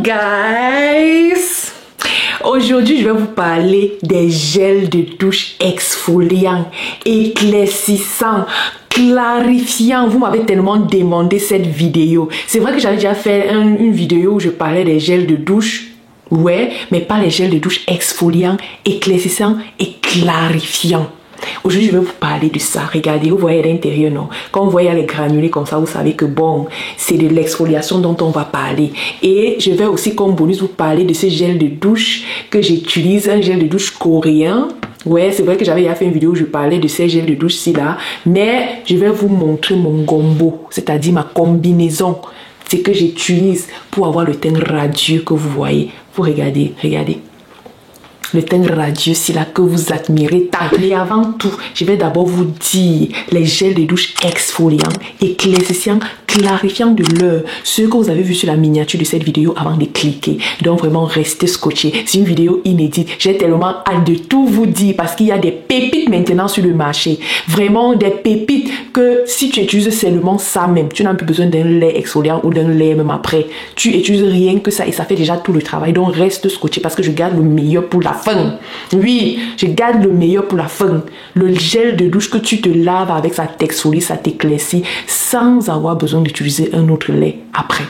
guys! Aujourd'hui, je vais vous parler des gels de douche exfoliants, éclaircissants, clarifiants. Vous m'avez tellement demandé cette vidéo. C'est vrai que j'avais déjà fait une vidéo où je parlais des gels de douche. Ouais, mais pas les gels de douche exfoliants, éclaircissants et clarifiants. Aujourd'hui, je vais vous parler de ça. Regardez, vous voyez à l'intérieur, non? Quand vous voyez les granulés comme ça, vous savez que bon, c'est de l'exfoliation dont on va parler. Et je vais aussi, comme bonus, vous parler de ce gel de douche que j'utilise, un gel de douche coréen. Ouais, c'est vrai que j'avais déjà fait une vidéo où je parlais de ces gels de douche-ci là. Mais je vais vous montrer mon combo, c'est-à-dire ma combinaison. C'est que j'utilise pour avoir le teint radieux que vous voyez. Vous regardez, regardez. Le teint radieux, c'est là que vous admirez tant. Mais avant tout, je vais d'abord vous dire les gels de douche exfoliants, éclaircissants, clarifiants de l'heure. Ceux que vous avez vu sur la miniature de cette vidéo avant de cliquer. Donc vraiment, restez scotchés. C'est une vidéo inédite. J'ai tellement hâte de tout vous dire parce qu'il y a des pépites maintenant sur le marché. Vraiment des pépites que si tu utilises seulement ça même, tu n'as plus besoin d'un lait exfoliant ou d'un lait même après. Tu utilises rien que ça et ça fait déjà tout le travail. Donc reste scotché parce que je garde le meilleur pour la fin. Oui, je garde le meilleur pour la fin. Le gel de douche que tu te laves avec, ça t'exfolie, ça t'éclaircit sans avoir besoin d'utiliser un autre lait après.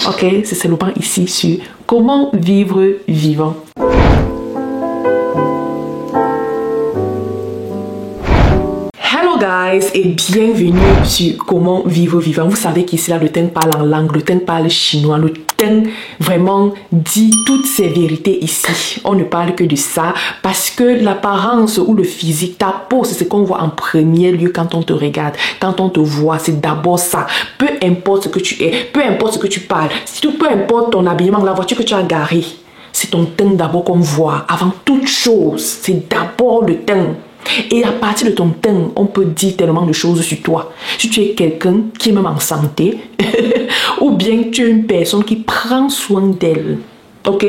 Ok, c'est seulement ici sur Comment vivre vivant. Hello guys et bienvenue sur Comment vivre vivant. Vous savez qu'ici là le teint parle en langue, le teint parle chinois, le teint vraiment dit toutes ces vérités ici. On ne parle que de ça parce que l'apparence ou le physique, ta peau, c'est ce qu'on voit en premier lieu quand on te regarde, quand on te voit, c'est d'abord ça. Peu importe ce que tu es, peu importe ce que tu parles, peu importe ton habillement, la voiture que tu as garée, c'est ton teint d'abord qu'on voit. Avant toute chose, c'est d'abord le teint. Et à partir de ton teint, on peut dire tellement de choses sur toi. Si tu es quelqu'un qui est même en santé, ou bien tu es une personne qui prend soin d'elle. Ok?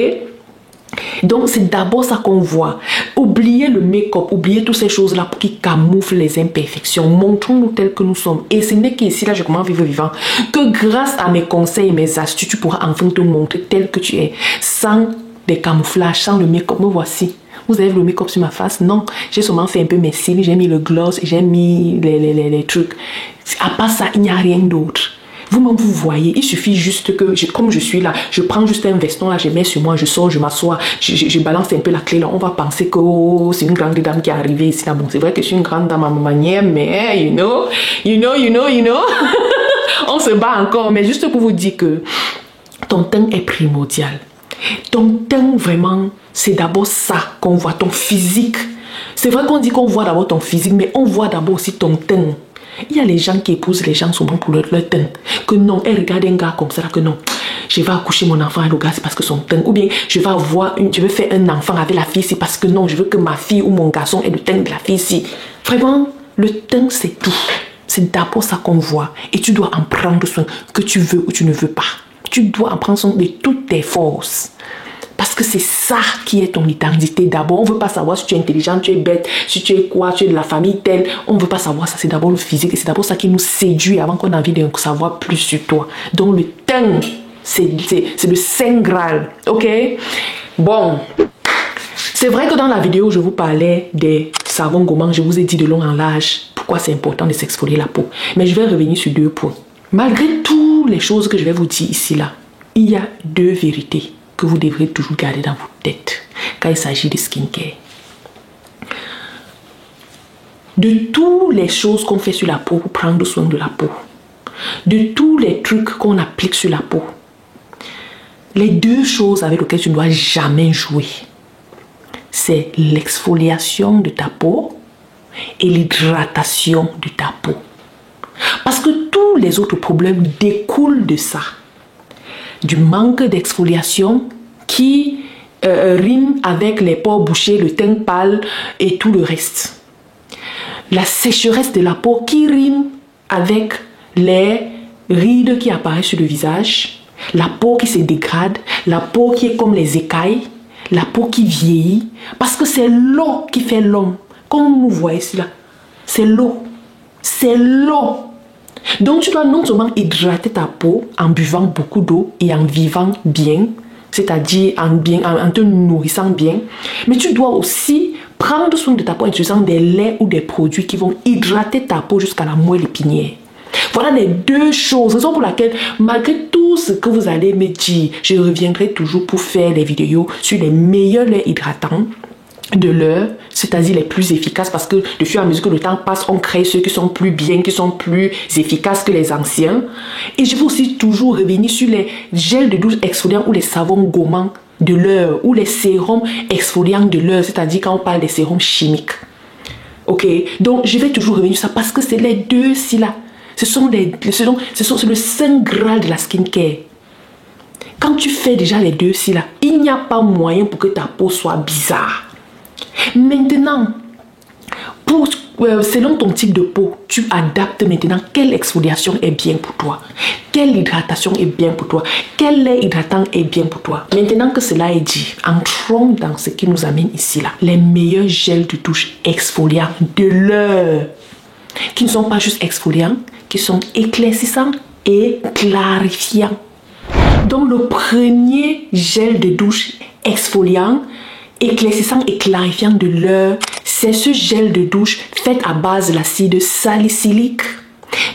Donc, c'est d'abord ça qu'on voit. Oubliez le make-up, oubliez toutes ces choses-là qui camouflent les imperfections. Montrons-nous tels que nous sommes. Et ce n'est qu'ici, là, je commence à vivre vivant, que grâce à mes conseils et mes astuces, tu pourras enfin te montrer tel que tu es. Sans des camouflages, sans le make-up. Me voici. Vous avez vu le make-up sur ma face? Non, j'ai seulement fait un peu mes cils, j'ai mis le gloss, j'ai mis les trucs. À part ça, il n'y a rien d'autre. Vous-même, vous voyez, il suffit juste que, comme je suis là, je prends juste un veston là, je mets sur moi, je sors, je m'assois, je balance un peu la clé là. On va penser que oh, c'est une grande dame qui est arrivée ici là. Bon, c'est vrai que je suis une grande dame à ma manière, mais you know. On se bat encore, mais juste pour vous dire que ton teint est primordial. Ton teint, vraiment, c'est d'abord ça qu'on voit, ton physique. C'est vrai qu'on dit qu'on voit d'abord ton physique, mais on voit d'abord aussi ton teint. Il y a les gens qui épousent les gens souvent pour leur teint. Que non, elle regarde un gars comme ça, que non, je vais accoucher mon enfant avec le gars, c'est parce que son teint. Ou bien, je vais faire un enfant avec la fille, c'est parce que non, je veux que ma fille ou mon garçon ait le teint de la fille ici. Vraiment, le teint, c'est tout. C'est d'abord ça qu'on voit. Et tu dois en prendre soin, que tu veux ou tu ne veux pas. Tu dois en prendre soin de toutes tes forces. Parce que c'est ça qui est ton identité. D'abord, on ne veut pas savoir si tu es intelligent, tu es bête, si tu es quoi, tu es de la famille telle. On ne veut pas savoir ça. C'est d'abord le physique. Et c'est d'abord ça qui nous séduit avant qu'on ait envie de savoir plus sur toi. Donc, le teint, c'est le Saint Graal. Ok? Bon. C'est vrai que dans la vidéo où je vous parlais des savons gourmands, je vous ai dit de long en large pourquoi c'est important de s'exfolier la peau. Mais je vais revenir sur deux points. Malgré toutes les choses que je vais vous dire ici, là, il y a deux vérités que vous devrez toujours garder dans votre tête quand il s'agit de skincare. De toutes les choses qu'on fait sur la peau pour prendre soin de la peau, de tous les trucs qu'on applique sur la peau, les deux choses avec lesquelles tu ne dois jamais jouer, c'est l'exfoliation de ta peau et l'hydratation de ta peau. Parce que tous les autres problèmes découlent de ça. Du manque d'exfoliation qui rime avec les pores bouchés, le teint pâle et tout le reste. La sécheresse de la peau qui rime avec les rides qui apparaissent sur le visage, la peau qui se dégrade, la peau qui est comme les écailles, la peau qui vieillit, parce que c'est l'eau qui fait l'homme. Comme vous voyez ici là, c'est l'eau. C'est l'eau. Donc tu dois non seulement hydrater ta peau en buvant beaucoup d'eau et en vivant bien, c'est-à-dire en te nourrissant bien. Mais tu dois aussi prendre soin de ta peau en utilisant des laits ou des produits qui vont hydrater ta peau jusqu'à la moelle épinière. Voilà les deux choses, raison pour laquelle, malgré tout ce que vous allez me dire, je reviendrai toujours pour faire des vidéos sur les meilleurs laits hydratants de l'heure, c'est-à-dire les plus efficaces, parce que de fur et à mesure que le temps passe, on crée ceux qui sont plus bien, qui sont plus efficaces que les anciens. Et je vais aussi toujours revenir sur les gels de douche exfoliants ou les savons gommants de l'heure, ou les sérums exfoliants de l'heure, c'est-à-dire quand on parle des sérums chimiques. Ok, donc je vais toujours revenir sur ça parce que c'est les deux-ci là. C'est le saint graal de la skincare. Quand tu fais déjà les deux-ci là, il n'y a pas moyen pour que ta peau soit bizarre. Maintenant, selon ton type de peau, tu adaptes maintenant quelle exfoliation est bien pour toi, quelle hydratation est bien pour toi, quel lait hydratant est bien pour toi. Maintenant que cela est dit, entrons dans ce qui nous amène ici là. Les meilleurs gels de douche exfoliants de l'heure, qui ne sont pas juste exfoliants, qui sont éclaircissants et clarifiants. Donc le premier gel de douche exfoliant, éclaircissant et clarifiant de l'heure, c'est ce gel de douche fait à base de l'acide salicylique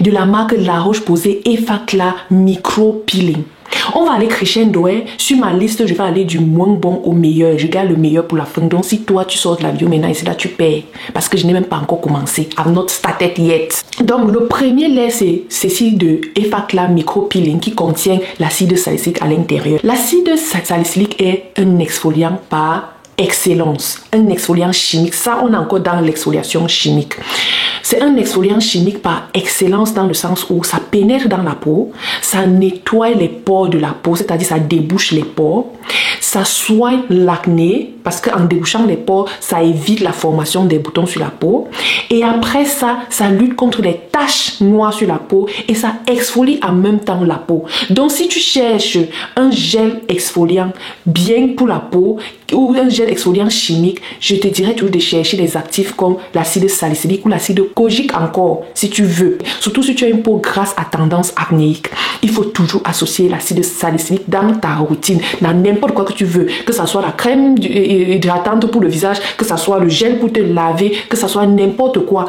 de la marque La Roche-Posay Effaclar Micro Peeling. On va aller crescendo, sur ma liste, je vais aller du moins bon au meilleur. Je garde le meilleur pour la fin. Donc si toi tu sors de la vidéo maintenant et c'est là tu perds. Parce que je n'ai même pas encore commencé. I've not started yet. Donc le premier lait c'est ceci de Effaclar Micro Peeling qui contient l'acide salicylique à l'intérieur. L'acide salicylique est un exfoliant par excellence, un exfoliant chimique. Ça on est encore dans l'exfoliation chimique. C'est un exfoliant chimique par excellence dans le sens où ça pénètre dans la peau, ça nettoie les pores de la peau, c'est-à-dire ça débouche les pores, ça soigne l'acné parce qu'en débouchant les pores, ça évite la formation des boutons sur la peau. Et après ça, ça lutte contre les taches noires sur la peau et ça exfolie en même temps la peau. Donc si tu cherches un gel exfoliant bien pour la peau ou un gel exfoliant chimique, je te dirais toujours de chercher des actifs comme l'acide salicylique ou l'acide kojique encore, si tu veux. Surtout si tu as une peau grasse à tendance acnéique. Il faut toujours associer l'acide salicylique dans ta routine, dans n'importe quoi que tu veux. Que ce soit la crème hydratante pour le visage, que ce soit le gel pour te laver, que ce soit n'importe quoi.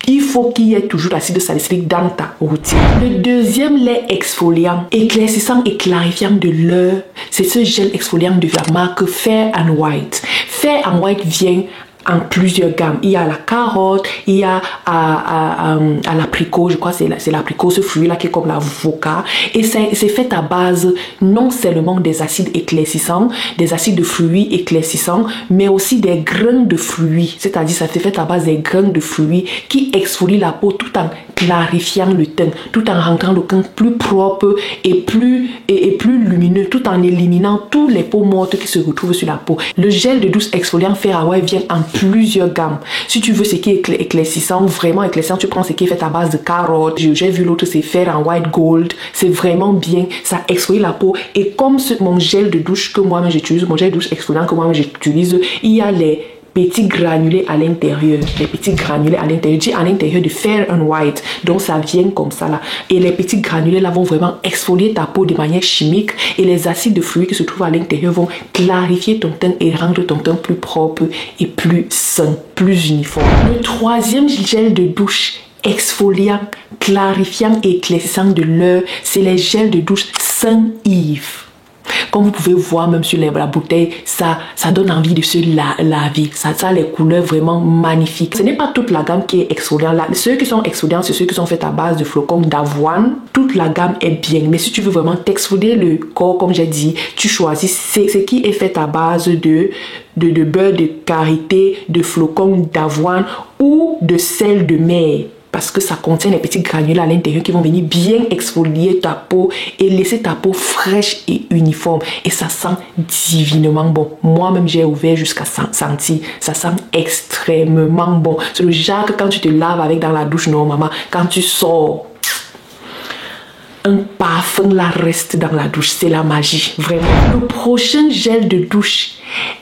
Il faut qu'il y ait toujours l'acide salicylique dans ta routine. Le deuxième lait exfoliant, éclaircissant et clarifiant de l'heure, c'est ce gel exfoliant de la marque Fair & White. Fair & White vient en plusieurs gammes. Il y a la carotte, il y a à l'apricot, je crois que c'est l'apricot, ce fruit-là qui est comme l'avocat. Et c'est fait à base non seulement des acides éclaircissants, des acides de fruits éclaircissants, mais aussi des grains de fruits. C'est-à-dire ça c'est fait à base des grains de fruits qui exfolient la peau tout en clarifiant le teint, tout en rendant le teint plus propre et plus lumineux, tout en éliminant tous les peaux mortes qui se retrouvent sur la peau. Le gel de douche exfoliant Fair & White vient en plusieurs gammes. Si tu veux ce qui est éclaircissant, vraiment éclaircissant, tu prends ce qui est fait à base de carotte. J'ai vu l'autre, c'est Fair & White Gold. C'est vraiment bien. Ça exfolie la peau. Et comme mon gel de douche que moi-même j'utilise, mon gel de douche exfoliant que moi-même j'utilise, il y a les petits granulés à l'intérieur. Les petits granulés à l'intérieur. Je dis à l'intérieur de Fair & White. Donc ça vient comme ça là. Et les petits granulés là vont vraiment exfolier ta peau de manière chimique. Et les acides de fruits qui se trouvent à l'intérieur vont clarifier ton teint et rendre ton teint plus propre et plus sain, plus uniforme. Le troisième gel de douche exfoliant, clarifiant et éclaircissant de l'heure, c'est les gels de douche Saint-Yves. Comme vous pouvez voir même sur la bouteille, ça donne envie de se laver. Ça a les couleurs vraiment magnifiques. Ce n'est pas toute la gamme qui est exfoliante. Ceux qui sont exfoliants, c'est ceux qui sont faits à base de flocons d'avoine. Toute la gamme est bien. Mais si tu veux vraiment t'exfolier le corps, comme j'ai dit, tu choisis ce qui est fait à base de beurre de karité, de flocons d'avoine ou de sel de mer. Parce que ça contient les petits granulés à l'intérieur qui vont venir bien exfolier ta peau et laisser ta peau fraîche et uniforme. Et ça sent divinement bon. Moi-même, j'ai ouvert jusqu'à sentir. Ça sent extrêmement bon. C'est le genre que quand tu te laves avec dans la douche normalement, quand tu sors, un parfum là reste dans la douche. C'est la magie, vraiment. Le prochain gel de douche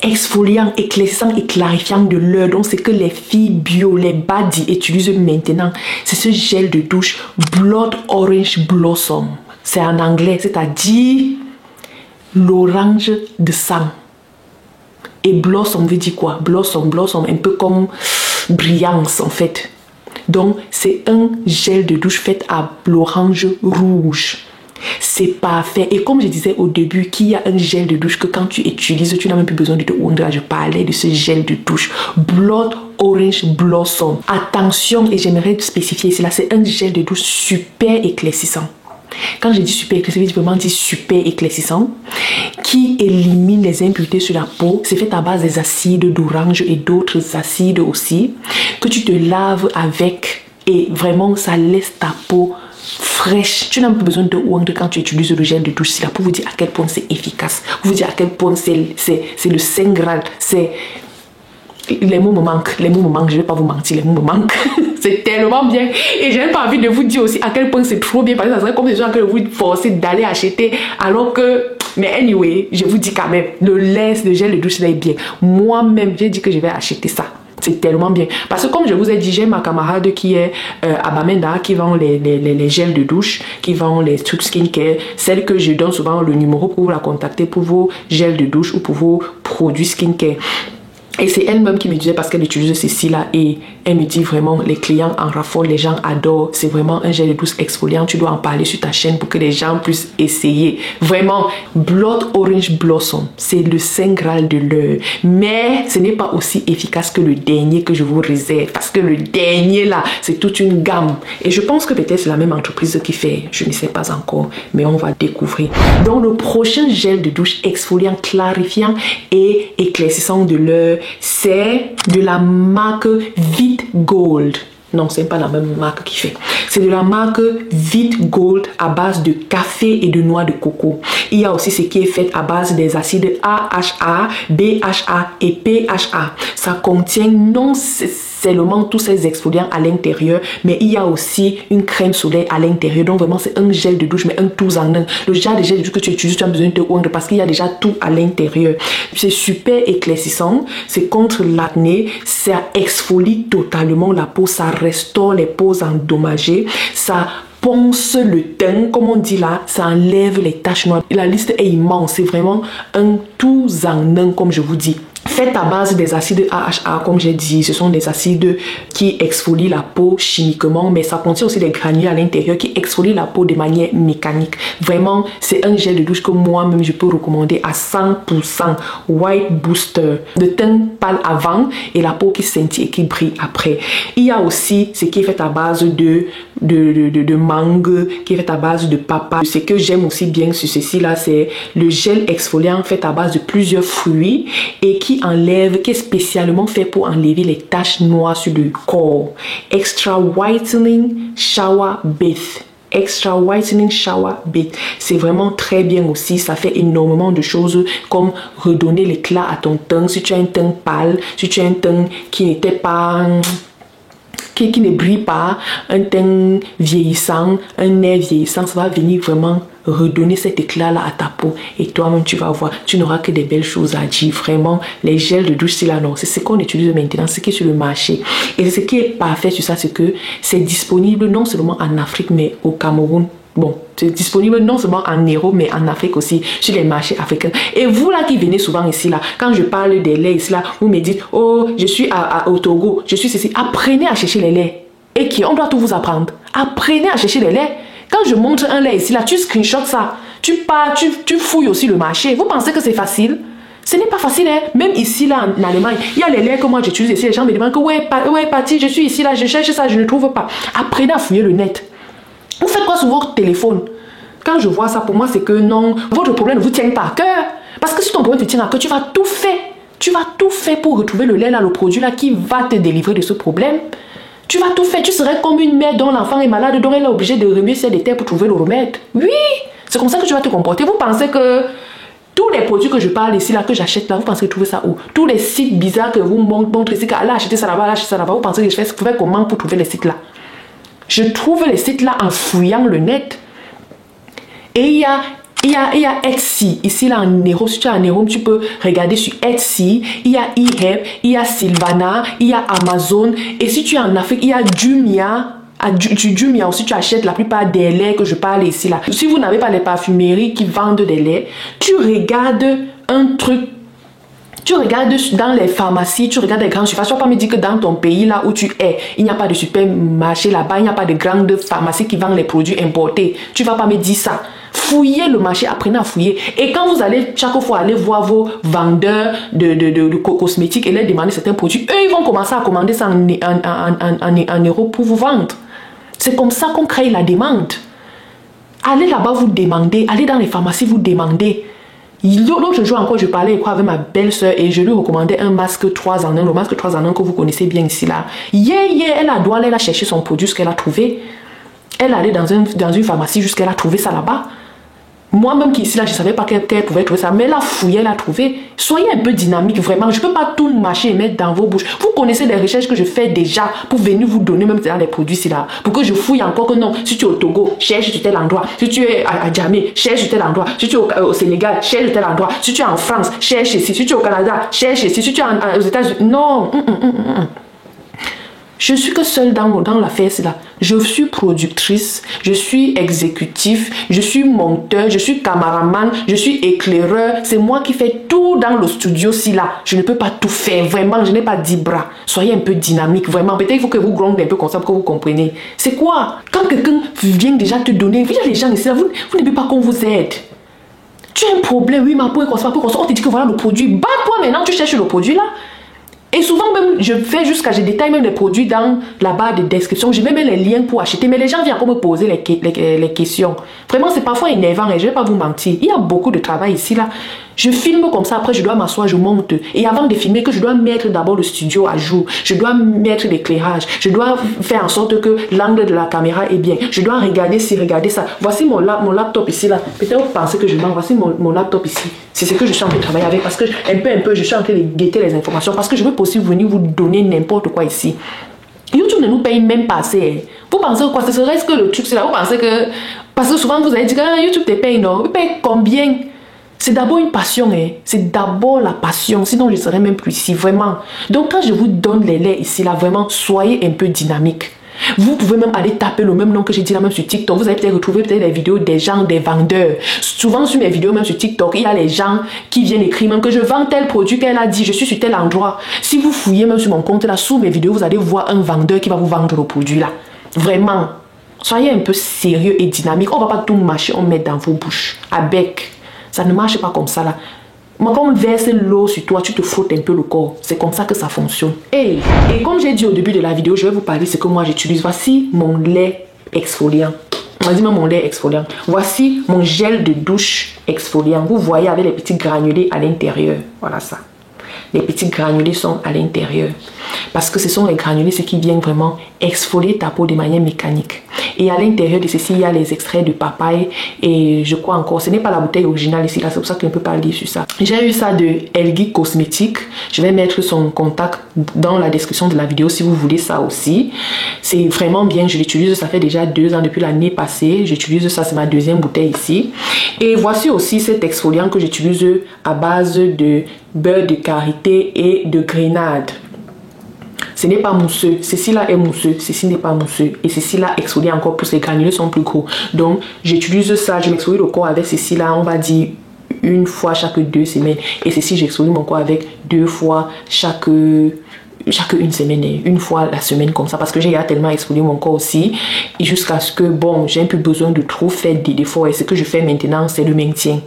exfoliant, éclaircissant et clarifiant de l'heure, donc c'est que les filles bio, les baddies utilisent maintenant, c'est ce gel de douche Blood Orange Blossom. C'est en anglais, c'est-à-dire l'orange de sang. Et blossom veut dire quoi? Blossom, un peu comme brillance en fait. Donc, c'est un gel de douche fait à l'orange rouge. C'est parfait. Et comme je disais au début, qu'il y a un gel de douche que quand tu utilises, tu n'as même plus besoin de te oindre. Je parlais de ce gel de douche. Blood Orange Blossom. Attention, et j'aimerais spécifier cela, c'est un gel de douche super éclaircissant. Quand je dis super éclaircissant, je veux vraiment dire super éclaircissant, qui élimine les impuretés sur la peau. C'est fait à base des acides d'orange et d'autres acides aussi, que tu te laves avec et vraiment ça laisse ta peau fraîche. Tu n'as plus besoin de oindre quand tu utilises le gel de douche. C'est là pour vous dire à quel point c'est efficace. Vous dire à quel point c'est le Saint Graal. Les mots me manquent, je ne vais pas vous mentir, les mots me manquent. C'est tellement bien. Et j'ai pas envie de vous dire aussi à quel point c'est trop bien, parce que ça serait comme des gens que vous forcez d'aller acheter, alors que... Mais anyway, je vous dis quand même, le gel de douche, c'est bien. Moi-même, j'ai dit que je vais acheter ça. C'est tellement bien. Parce que comme je vous ai dit, j'ai ma camarade qui est à Bamenda, qui vend les gels de douche, qui vend les trucs skincare. Celle que je donne souvent le numéro pour vous la contacter pour vos gels de douche ou pour vos produits skincare. Et c'est elle-même qui me disait, parce qu'elle utilise ceci-là, et elle me dit vraiment, les clients en raffolent, les gens adorent. C'est vraiment un gel de douche exfoliant. Tu dois en parler sur ta chaîne pour que les gens puissent essayer. Vraiment, Blood Orange Blossom, c'est le Saint Graal de l'heure. Mais ce n'est pas aussi efficace que le dernier que je vous réserve. Parce que le dernier là, c'est toute une gamme. Et je pense que peut-être c'est la même entreprise qui fait. Je ne sais pas encore, mais on va découvrir. Donc le prochain gel de douche exfoliant, clarifiant et éclaircissant de l'heure, c'est de la marque Vit Gold. Non, c'est pas la même marque qui fait. C'est de la marque Vit Gold à base de café et de noix de coco. Il y a aussi ce qui est fait à base des acides AHA, BHA et PHA. Ça contient non seulement tous ces exfoliants à l'intérieur, mais il y a aussi une crème solaire à l'intérieur. Donc vraiment, c'est un gel de douche, mais un tout en un. Le genre de gel de douche que tu utilises, tu as besoin de te oindre parce qu'il y a déjà tout à l'intérieur. C'est super éclaircissant, c'est contre l'acné, ça exfolie totalement la peau, ça restaure les peaux endommagées, ça ponce le teint, comme on dit là, ça enlève les taches noires. La liste est immense, c'est vraiment un tout en un, comme je vous dis. Fait à base des acides AHA, comme j'ai dit, ce sont des acides qui exfolient la peau chimiquement, mais ça contient aussi des granulés à l'intérieur qui exfolient la peau de manière mécanique. Vraiment, c'est un gel de douche que moi-même je peux recommander à 100%. White Booster, de teint pâle avant et la peau qui scintille et qui brille après. Il y a aussi ce qui est fait à base de mangue, qui est fait à base de papa. Ce que j'aime aussi bien sur ceci là, c'est le gel exfoliant fait à base de plusieurs fruits et qui est spécialement fait pour enlever les taches noires sur le corps. Extra Whitening Shower Bath. Extra Whitening Shower Bath. C'est vraiment très bien aussi. Ça fait énormément de choses comme redonner l'éclat à ton teint. Si tu as un teint pâle, si tu as un teint qui n'était pas... qui ne brille pas, un teint vieillissant, un nez vieillissant, ça va venir vraiment redonner cet éclat là à ta peau et toi-même tu vas voir, tu n'auras que des belles choses à dire. Vraiment, les gels de douche, c'est là, non, c'est ce qu'on utilise maintenant, ce qui est sur le marché. Et ce qui est parfait sur ça, c'est que c'est disponible non seulement en Afrique mais au Cameroun. Bon, c'est disponible non seulement en Europe, mais en Afrique aussi, sur les marchés africains. Et vous là qui venez souvent ici là, quand je parle des laits ici là, vous me dites, oh, je suis au Togo, je suis ceci. Apprenez à chercher les laits. Et qui, on doit tout vous apprendre. Apprenez à chercher les laits. Quand je montre un lait ici là, tu screenshots ça. Tu pars, tu fouilles aussi le marché. Vous pensez que c'est facile? Ce n'est pas facile, hein? Même ici, là, en Allemagne, il y a les laits que moi j'utilise ici. Les gens me demandent que, ouais, Patty, je suis ici, là, je cherche ça, je ne trouve pas. Apprenez à fouiller le net. Vous faites quoi sur votre téléphone? Quand je vois ça, pour moi, c'est que non, votre problème ne vous tient pas à cœur. Parce que si ton problème te tient à cœur, tu vas tout faire. Tu vas tout faire pour retrouver le lait, là, le produit, là, qui va te délivrer de ce problème. Tu vas tout faire. Tu serais comme une mère dont l'enfant est malade, dont elle est obligée de remuer ses déterres pour trouver le remède. Oui, c'est comme ça que tu vas te comporter. Vous pensez que tous les produits que je parle ici, là, que j'achète là, vous pensez trouver ça où? Tous les sites bizarres que vous montrez ici, qu'elle a acheté ça là-bas, acheté ça là-bas, vous pensez que je fais comment pour trouver les sites là? Je trouve les sites là en fouillant le net. Et il y a Etsy. Ici là en Europe, si tu es en Europe, tu peux regarder sur Etsy. Il y a eHelp, il y a Sylvana, il y a Amazon. Et si tu es en Afrique, il y a Jumia. Du Jumia aussi, tu achètes la plupart des laits que je parle ici là. Si vous n'avez pas les parfumeries qui vendent des laits, tu regardes un truc. Tu regardes dans les pharmacies, tu regardes les grandes surfaces. Tu ne vas pas me dire que dans ton pays là où tu es, il n'y a pas de supermarché là-bas, il n'y a pas de grandes pharmacies qui vendent les produits importés. Tu ne vas pas me dire ça. Fouillez le marché, apprenez à fouiller. Et quand vous allez chaque fois aller voir vos vendeurs de cosmétiques et leur demander certains produits, eux, ils vont commencer à commander ça en euros pour vous vendre. C'est comme ça qu'on crée la demande. Allez là-bas, vous demandez. Allez dans les pharmacies, vous demandez. L'autre jour encore, je parlais avec ma belle-sœur et je lui recommandais un masque 3 en 1, le masque 3 en 1 que vous connaissez bien ici là. Elle a doué, elle a cherché son produit jusqu'elle a trouvé. Elle allait dans une pharmacie jusqu'elle a trouvé ça là-bas. Moi-même qui ici là, je ne savais pas qu'elle pouvait trouver ça, mais elle a fouillé, elle a trouvé. Soyez un peu dynamique, vraiment. Je ne peux pas tout mâcher et mettre dans vos bouches. Vous connaissez les recherches que je fais déjà pour venir vous donner même dans les produits ici là. Pour que je fouille encore que non. Si tu es au Togo, cherche sur tel endroit. Si tu es à Djamé, cherche sur tel endroit. Si tu es au Sénégal, cherche sur tel endroit. Si tu es en France, cherche ici. Si tu es au Canada, cherche ici. Si tu es aux États-Unis, non. Je suis que seule dans l'affaire, c'est là. Je suis productrice, je suis exécutif, je suis monteur, je suis cameraman, je suis éclaireur. C'est moi qui fais tout dans le studio, si là. Je ne peux pas tout faire, vraiment, je n'ai pas 10 bras. Soyez un peu dynamique, vraiment. Peut-être qu'il faut que vous grondez un peu comme ça pour que vous compreniez. C'est quoi? Quand quelqu'un vient déjà te donner, il y a les gens ici, là, vous ne voulez pas qu'on vous aide. Tu as un problème, oui, ma peau est comme ça, on te dit que voilà le produit. Bats-toi maintenant, tu cherches le produit là. Et souvent même, je détaille même les produits dans la barre de description. Je mets même les liens pour acheter. Mais les gens viennent encore me poser les questions. Vraiment, c'est parfois énervant et je ne vais pas vous mentir. Il y a beaucoup de travail ici, là. Je filme comme ça, après je dois m'asseoir, je monte. Et avant de filmer, que je dois mettre d'abord le studio à jour. Je dois mettre l'éclairage. Je dois faire en sorte que l'angle de la caméra est bien. Je dois regarder ci, regarder ça. Voici mon laptop ici, là. Peut-être vous pensez que je mens. Voici mon laptop ici. C'est ce que je suis en train de travailler avec. Parce que, un peu, je suis en train de guetter les informations. Parce que je veux possible venir vous donner n'importe quoi ici. YouTube ne nous paye même pas assez. Vous pensez quoi? Ce serait-ce que le truc, c'est là. Vous pensez que... Parce que souvent, vous allez dire que YouTube te paye, non? Il paye combien? C'est d'abord une passion, hein. C'est d'abord la passion. Sinon, je ne serais même plus ici, vraiment. Donc, quand je vous donne les laits ici, là, vraiment, soyez un peu dynamique. Vous pouvez même aller taper le même nom que j'ai dit là, même sur TikTok. Vous allez peut-être retrouver des vidéos des gens, des vendeurs. Souvent, sur mes vidéos, même sur TikTok, il y a les gens qui viennent écrire même que je vends tel produit qu'elle a dit, je suis sur tel endroit. Si vous fouillez même sur mon compte là, sous mes vidéos, vous allez voir un vendeur qui va vous vendre le produit là. Vraiment. Soyez un peu sérieux et dynamique. On ne va pas tout mâcher, on met dans vos bouches. À bec. Ça ne marche pas comme ça là. Moi, quand on verse l'eau sur toi, tu te frottes un peu le corps. C'est comme ça que ça fonctionne. Et comme j'ai dit au début de la vidéo, je vais vous parler de ce que moi j'utilise. Voici mon lait exfoliant. Vas-y, mon lait exfoliant. Voici mon gel de douche exfoliant. Vous voyez avec les petits granulés à l'intérieur. Voilà ça. Les petits granulés sont à l'intérieur. Parce que ce sont les granulés, ce qui viennent vraiment exfolier ta peau de manière mécanique. Et à l'intérieur de ceci, il y a les extraits de papaye. Et je crois encore, ce n'est pas la bouteille originale ici, là, c'est pour ça que je ne peux pas lire sur ça. J'ai eu ça de Elgi Cosmétique. Je vais mettre son contact dans la description de la vidéo si vous voulez ça aussi. C'est vraiment bien, je l'utilise, ça fait déjà 2 ans depuis l'année passée. J'utilise ça, c'est ma 2e bouteille ici. Et voici aussi cet exfoliant que j'utilise à base de beurre de karité et de grenade. Ce n'est pas mousseux, ceci-là est mousseux, ceci n'est pas mousseux. Et ceci-là exfolie encore plus, les granulés sont plus gros. Donc j'utilise ça, je m'exfolie le corps avec ceci-là, on va dire 1 fois chaque 2 semaines. Et ceci, j'exfolie mon corps avec 2 fois chaque 1 semaine, 1 fois la semaine comme ça, parce que j'ai tellement exfolié mon corps aussi, et jusqu'à ce que bon, j'ai plus besoin de trop faire des défauts. Et ce que je fais maintenant, c'est le maintien.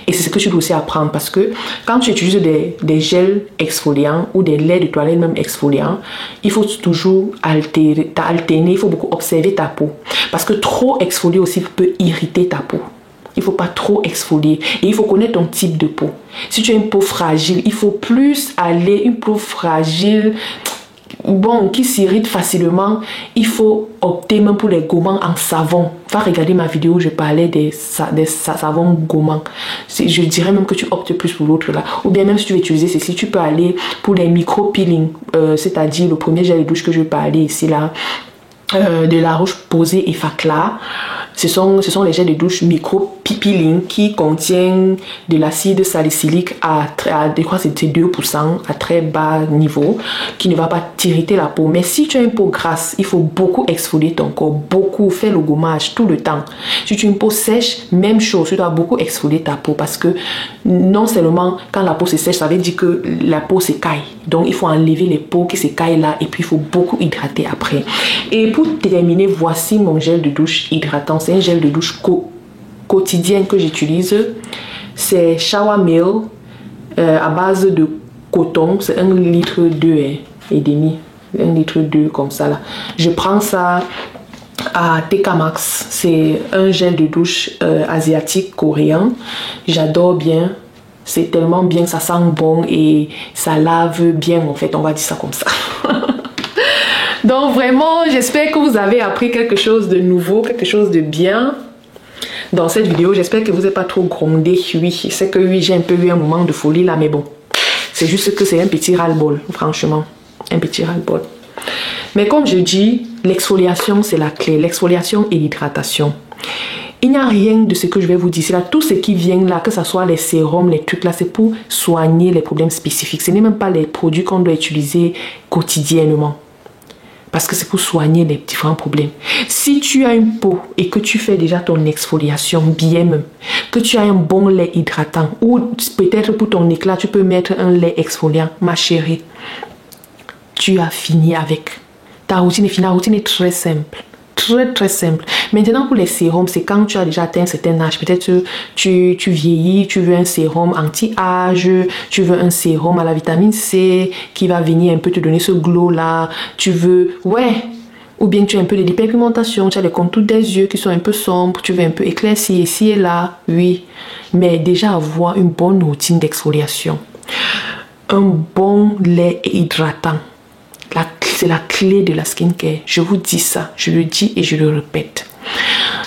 Et c'est ce que tu dois aussi apprendre, parce que quand tu utilises des gels exfoliants ou des laits de toilette même exfoliants, il faut toujours alterner, il faut beaucoup observer ta peau, parce que trop exfolier aussi peut irriter ta peau. Il ne faut pas trop exfolier. Et il faut connaître ton type de peau. Si tu as une peau fragile, il faut plus aller, une peau fragile, bon, qui s'irrite facilement, il faut opter même pour les gommants en savon. Va regarder ma vidéo où je parlais des savons gommants. Je dirais même que tu optes plus pour l'autre là. Ou bien même si tu veux utiliser ceci, tu peux aller pour les micro-peeling. C'est-à-dire le premier gel de douche que je vais parler ici là. De la Roche-Posay et Facla. Ce sont les gels de douche micro-peeling qui contiennent de l'acide salicylique je crois que c'est 2% à très bas niveau, qui ne va pas t'irriter la peau. Mais si tu as une peau grasse, il faut beaucoup exfolier ton corps, beaucoup, faire le gommage tout le temps. Si tu as une peau sèche, même chose, tu dois beaucoup exfolier ta peau parce que non seulement quand la peau se sèche, ça veut dire que la peau s'écaille. Donc il faut enlever les peaux qui s'écaillent là et puis il faut beaucoup hydrater après. Et pour terminer, voici mon gel de douche hydratant. C'est un gel de douche quotidien que j'utilise. C'est Shower Meal à base de coton. C'est 1,2 litre et demi. 1,2 litre comme ça là. Je prends ça à TK Maxx. C'est un gel de douche asiatique coréen. J'adore bien. C'est tellement bien, ça sent bon et ça lave bien en fait. On va dire ça comme ça. Donc vraiment, j'espère que vous avez appris quelque chose de nouveau, quelque chose de bien dans cette vidéo. J'espère que vous n'êtes pas trop grondé. Oui, c'est que oui, j'ai un peu eu un moment de folie là, mais bon. C'est juste que c'est un petit ras-le-bol, franchement. Un petit ras-le-bol. Mais comme je dis, l'exfoliation, c'est la clé. L'exfoliation et l'hydratation. Il n'y a rien de ce que je vais vous dire. Là, tout ce qui vient là, que ce soit les sérums, les trucs là, c'est pour soigner les problèmes spécifiques. Ce n'est même pas les produits qu'on doit utiliser quotidiennement. Parce que c'est pour soigner les différents problèmes. Si tu as une peau et que tu fais déjà ton exfoliation bien même, que tu as un bon lait hydratant, ou peut-être pour ton éclat, tu peux mettre un lait exfoliant, ma chérie, tu as fini avec. Ta routine est finie. La routine est très simple. Très simple. Maintenant pour les sérums, c'est quand tu as déjà atteint un certain âge. Peut-être tu vieillis, tu veux un sérum anti-âge, tu veux un sérum à la vitamine C qui va venir un peu te donner ce glow là. Tu veux, ouais. Ou bien tu as un peu de l'hyperpigmentation, tu as les contours des yeux qui sont un peu sombres, tu veux un peu éclaircir ici et là, oui. Mais déjà avoir une bonne routine d'exfoliation. Un bon lait hydratant. C'est la clé de la skincare. Je vous dis ça, je le dis et je le répète.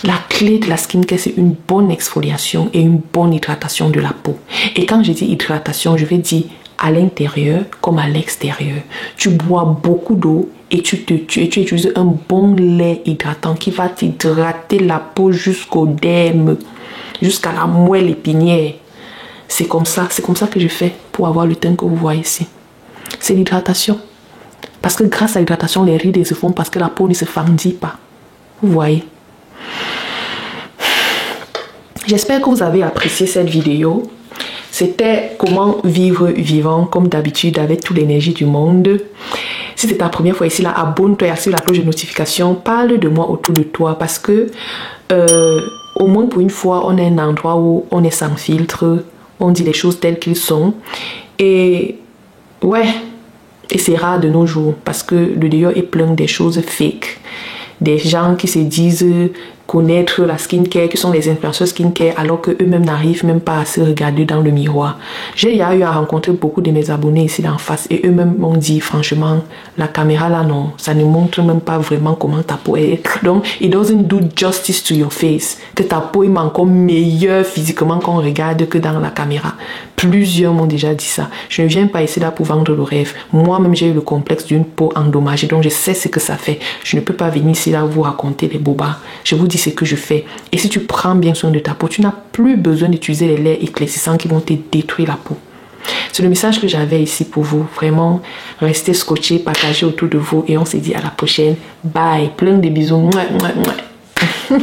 La clé de la skincare, c'est une bonne exfoliation et une bonne hydratation de la peau. Et quand je dis hydratation, je vais dire à l'intérieur comme à l'extérieur. Tu bois beaucoup d'eau et tu utilises un bon lait hydratant qui va t'hydrater la peau jusqu'au derme, jusqu'à la moelle épinière. C'est comme ça que je fais pour avoir le teint que vous voyez ici. C'est l'hydratation. Parce que grâce à l'hydratation, les rides se font parce que la peau ne se fendit pas. Vous voyez. J'espère que vous avez apprécié cette vidéo. C'était comment vivre vivant comme d'habitude avec toute l'énergie du monde. Si c'est ta première fois ici, là, abonne-toi et active la cloche de notification. Parle de moi autour de toi parce que au moins pour une fois, on est un endroit où on est sans filtre. On dit les choses telles qu'elles sont. Et ouais. Et c'est rare de nos jours parce que le dehors est plein des choses fake. Des gens qui se disent connaître la skincare, qui sont les influenceurs skincare, alors qu'eux-mêmes n'arrivent même pas à se regarder dans le miroir. J'ai eu à rencontrer beaucoup de mes abonnés ici d'en face et eux-mêmes m'ont dit franchement, la caméra là non, ça ne montre même pas vraiment comment ta peau est. Donc, it doesn't do justice to your face. Que ta peau est encore meilleure physiquement qu'on regarde que dans la caméra. Plusieurs m'ont déjà dit ça. Je ne viens pas ici là pour vendre le rêve. Moi-même, j'ai eu le complexe d'une peau endommagée, donc je sais ce que ça fait. Je ne peux pas venir ici là vous raconter des bobards. Je vous dis ce que je fais. Et si tu prends bien soin de ta peau, tu n'as plus besoin d'utiliser les laits éclaircissants qui vont te détruire la peau. C'est le message que j'avais ici pour vous. Vraiment, restez scotchés, partagez autour de vous et on se dit à la prochaine. Bye. Plein de bisous. Mouah, mouah, mouah.